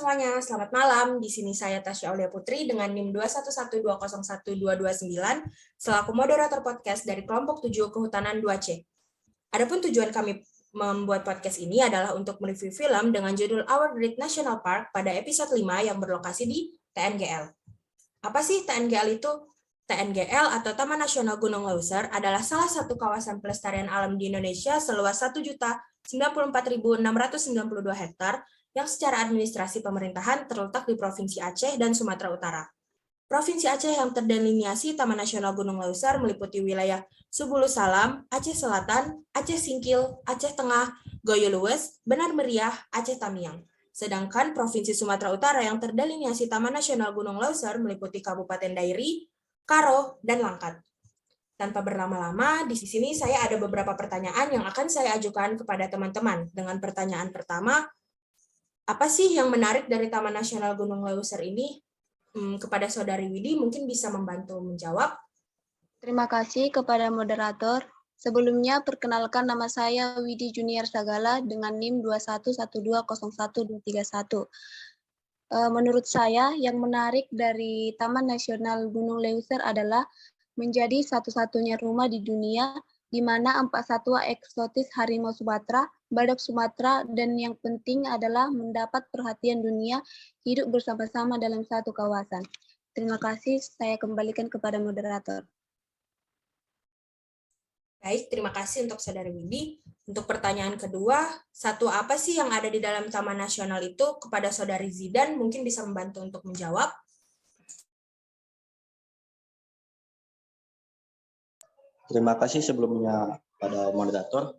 semuanya, selamat malam. Di sini saya Tasya Aulia Putri dengan NIM 211201229 selaku moderator podcast dari kelompok 7 Kehutanan 2C. Adapun tujuan kami membuat podcast ini adalah untuk mereview film dengan judul Our Great National Park pada episode 5 yang berlokasi di TNGL. Apa sih TNGL itu? TNGL atau Taman Nasional Gunung Leuser adalah salah satu kawasan pelestarian alam di Indonesia seluas 1.094.692 hektar yang secara administrasi pemerintahan terletak di Provinsi Aceh dan Sumatera Utara. Provinsi Aceh yang terdelineasi Taman Nasional Gunung Leuser meliputi wilayah Subulu Salam, Aceh Selatan, Aceh Singkil, Aceh Tengah, Goyo Luwes, Benar Meriah, Aceh Tamiang. Sedangkan Provinsi Sumatera Utara yang terdelineasi Taman Nasional Gunung Leuser meliputi Kabupaten Dairi, Karo, dan Langkat. Tanpa berlama-lama, di sini saya ada beberapa pertanyaan yang akan saya ajukan kepada teman-teman. Dengan pertanyaan pertama, apa sih yang menarik dari Taman Nasional Gunung Leuser ini? Kepada Saudari Widi mungkin bisa membantu menjawab. Terima kasih kepada moderator. Sebelumnya, perkenalkan nama saya Widi Junior Sagala dengan NIM 211201231. Menurut saya, yang menarik dari Taman Nasional Gunung Leuser adalah menjadi satu-satunya rumah di dunia di mana 4 satwa eksotis harimau Sumatera, badak Sumatera, dan yang penting adalah mendapat perhatian dunia hidup bersama-sama dalam satu kawasan. Terima kasih, saya kembalikan kepada moderator. Baik, terima kasih untuk Saudari Widi. Untuk pertanyaan kedua, satwa apa sih yang ada di dalam Taman Nasional itu? Kepada Saudari Zidan mungkin bisa membantu untuk menjawab. Terima kasih sebelumnya pada moderator.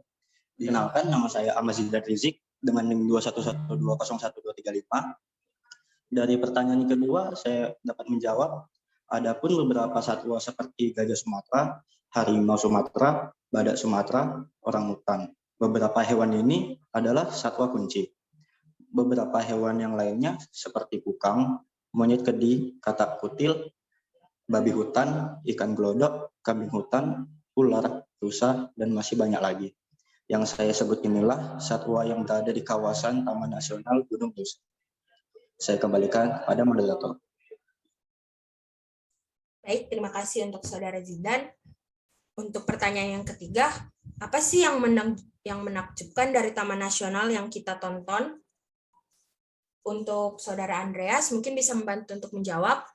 Kenalkan, nama saya Ahmad Zidan Rizik dengan NIM 211201235. Dari pertanyaan kedua, saya dapat menjawab. Adapun beberapa satwa seperti gajah Sumatera, harimau Sumatera, badak Sumatera, orangutan. Beberapa hewan ini adalah satwa kunci. Beberapa hewan yang lainnya seperti kukang, monyet kedi, katak kutil, babi hutan, ikan glodok, kambing hutan, ular, rusa, dan masih banyak lagi. Yang saya sebut inilah satwa yang berada di kawasan Taman Nasional Gunung Leuser. Saya kembalikan pada moderator. Baik, terima kasih untuk Saudara Zidan. Untuk pertanyaan yang ketiga, apa sih yang menakjubkan dari Taman Nasional yang kita tonton? Untuk Saudara Andreas, mungkin bisa membantu untuk menjawab.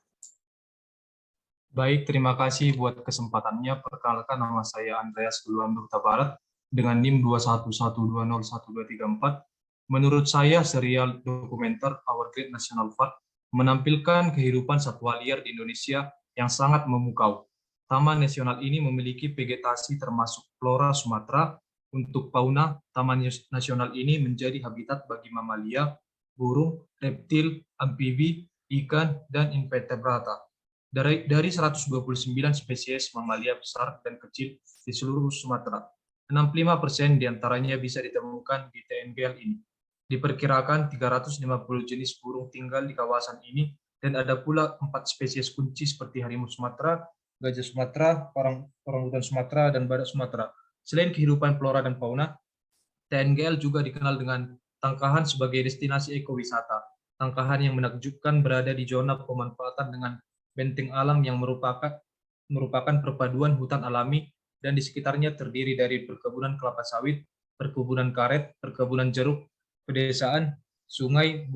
Baik, terima kasih buat kesempatannya. Perkenalkan, nama saya Andreas Guluan Huta Barat dengan NIM 211201234. Menurut saya, serial dokumenter Our Great National Park menampilkan kehidupan satwa liar di Indonesia yang sangat memukau. Taman nasional ini memiliki vegetasi termasuk flora Sumatera. Untuk fauna, Taman Nasional ini menjadi habitat bagi mamalia, burung, reptil, amfibi, ikan, dan invertebrata. Dari 129 spesies mamalia besar dan kecil di seluruh Sumatera, 65% diantaranya bisa ditemukan di TNGL ini. Diperkirakan 350 jenis burung tinggal di kawasan ini, dan ada pula 4 spesies kunci seperti harimau Sumatera, gajah Sumatera, orangutan Sumatera, dan badak Sumatera. Selain kehidupan flora dan fauna, TNGL juga dikenal dengan Tangkahan sebagai destinasi ekowisata. Tangkahan yang menakjubkan berada di zona pemanfaatan dengan benteng alam yang merupakan perpaduan hutan alami, dan di sekitarnya terdiri dari perkebunan kelapa sawit, perkebunan karet, perkebunan jeruk, pedesaan, sungai,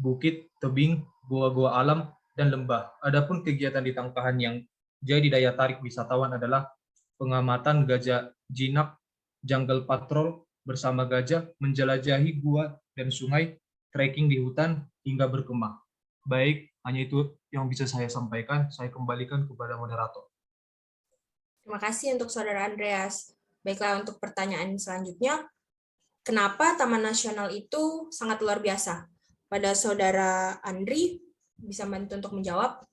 bukit, tebing, goa-goa alam, dan lembah. Adapun kegiatan di Tangkahan yang jadi daya tarik wisatawan adalah pengamatan gajah jinak, jungle patrol bersama gajah, menjelajahi gua dan sungai, trekking di hutan, hingga berkemah. Baik, hanya itu yang bisa saya sampaikan. Saya kembalikan kepada moderator. Terima kasih untuk Saudara Andreas. Baiklah, untuk pertanyaan selanjutnya, kenapa Taman Nasional itu sangat luar biasa? Pada Saudara Andri, bisa bantu untuk menjawab.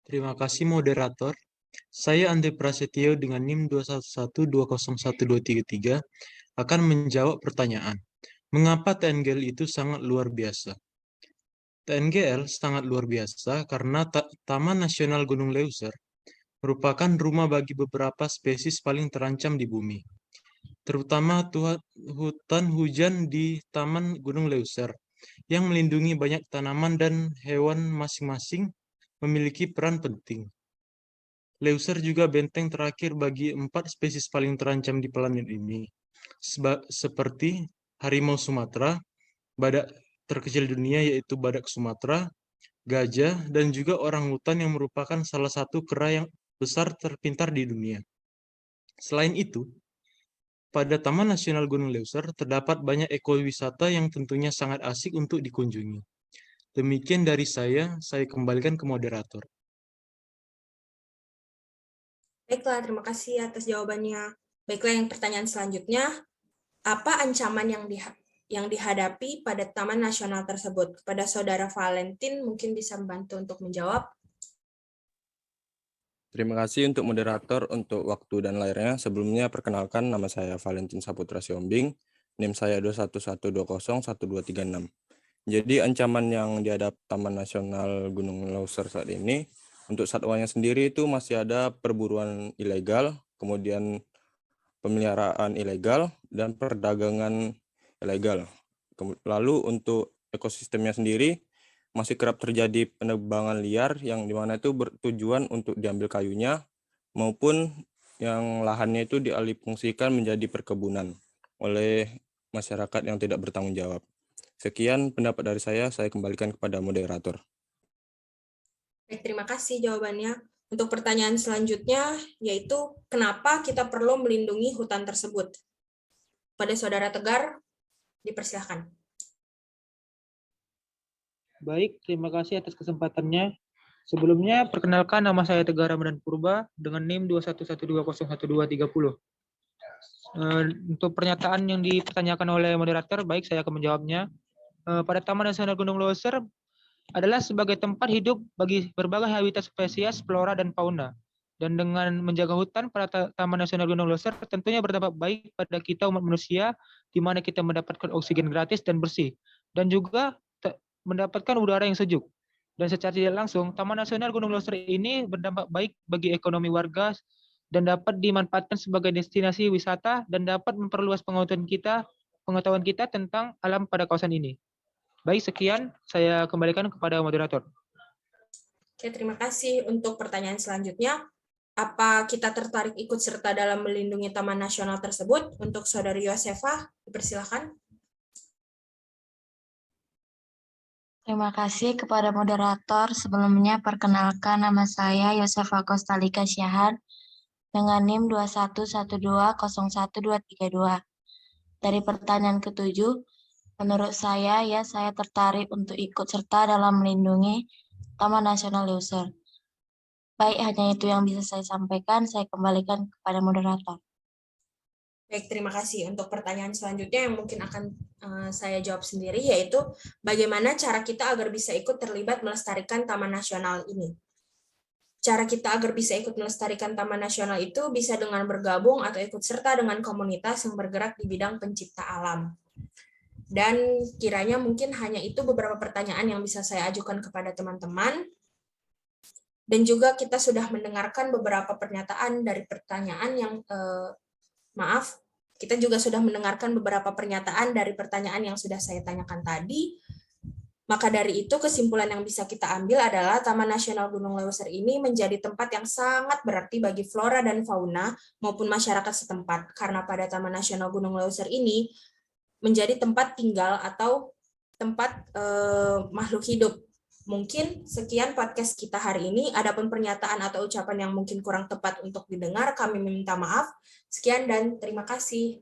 Terima kasih moderator. Saya Andri Prasetyo dengan NIM 211201233 akan menjawab pertanyaan. Mengapa TNGL itu sangat luar biasa? TNGL sangat luar biasa karena Taman Nasional Gunung Leuser merupakan rumah bagi beberapa spesies paling terancam di bumi. terutama hutan hujan di Taman Gunung Leuser, yang melindungi banyak tanaman dan hewan masing-masing memiliki peran penting. Leuser juga benteng terakhir bagi 4 spesies paling terancam di planet ini, seperti harimau Sumatera, badak terkecil dunia yaitu badak Sumatera, gajah, dan juga orangutan yang merupakan salah satu kera yang besar terpintar di dunia. Selain itu, pada Taman Nasional Gunung Leuser terdapat banyak ekowisata yang tentunya sangat asik untuk dikunjungi. Demikian dari saya kembalikan ke moderator. Baiklah, terima kasih atas jawabannya. Baiklah, yang pertanyaan selanjutnya, apa ancaman yang dihadapi pada Taman Nasional tersebut? Kepada Saudara Valentin, mungkin bisa membantu untuk menjawab. Terima kasih untuk moderator untuk waktu dan layarnya. Sebelumnya perkenalkan, nama saya Valentin Saputra Siombing, NIM saya 21201236. Jadi ancaman yang dihadapi Taman Nasional Gunung Leuser saat ini, untuk satwanya sendiri itu masih ada perburuan ilegal, kemudian pemeliharaan ilegal, dan perdagangan ilegal. Lalu untuk ekosistemnya sendiri, masih kerap terjadi penebangan liar yang dimana itu bertujuan untuk diambil kayunya, maupun yang lahannya itu dialihfungsikan menjadi perkebunan oleh masyarakat yang tidak bertanggung jawab. Sekian pendapat dari saya kembalikan kepada moderator. Baik, terima kasih jawabannya. Untuk pertanyaan selanjutnya, yaitu kenapa kita perlu melindungi hutan tersebut? Pada Saudara Tegar, dipersilakan. Baik, terima kasih atas kesempatannya. Sebelumnya, perkenalkan nama saya Tegar Ramadan Purba dengan NIM 2112011230. Untuk pernyataan yang dipertanyakan oleh moderator, baik saya akan menjawabnya. Pada Taman Nasional Gunung Leuser adalah sebagai tempat hidup bagi berbagai habitat spesies, flora, dan fauna. Dan dengan menjaga hutan pada Taman Nasional Gunung Leuser tentunya berdampak baik pada kita umat manusia, di mana kita mendapatkan oksigen gratis dan bersih. Dan juga mendapatkan udara yang sejuk. Dan secara tidak langsung, Taman Nasional Gunung Leuser ini berdampak baik bagi ekonomi warga dan dapat dimanfaatkan sebagai destinasi wisata dan dapat memperluas pengetahuan kita tentang alam pada kawasan ini. Baik, sekian saya kembalikan kepada moderator. Oke, terima kasih. Untuk pertanyaan selanjutnya, apa kita tertarik ikut serta dalam melindungi Taman Nasional tersebut? Untuk Saudari Yosefa, dipersilakan. Terima kasih kepada moderator. Sebelumnya perkenalkan nama saya Yosefa Kostalika Syahan dengan NIM 2112011232. Dari pertanyaan ketujuh, menurut saya tertarik untuk ikut serta dalam melindungi Taman Nasional Leuser. Baik, hanya itu yang bisa saya sampaikan. Saya kembalikan kepada moderator. Baik, terima kasih. Untuk pertanyaan selanjutnya yang mungkin akan saya jawab sendiri, yaitu bagaimana cara kita agar bisa ikut terlibat melestarikan Taman Nasional ini. Cara kita agar bisa ikut melestarikan Taman Nasional itu bisa dengan bergabung atau ikut serta dengan komunitas yang bergerak di bidang pencipta alam. Dan kiranya mungkin hanya itu beberapa pertanyaan yang bisa saya ajukan kepada teman-teman. Dan juga kita sudah mendengarkan beberapa pernyataan dari pertanyaan yang, kita juga sudah mendengarkan beberapa pernyataan dari pertanyaan yang sudah saya tanyakan tadi. Maka dari itu kesimpulan yang bisa kita ambil adalah Taman Nasional Gunung Leuser ini menjadi tempat yang sangat berarti bagi flora dan fauna maupun masyarakat setempat. Karena pada Taman Nasional Gunung Leuser ini menjadi tempat tinggal atau tempat makhluk hidup. Mungkin sekian podcast kita hari ini. Adapun pernyataan atau ucapan yang mungkin kurang tepat untuk didengar, kami meminta maaf. Sekian dan terima kasih.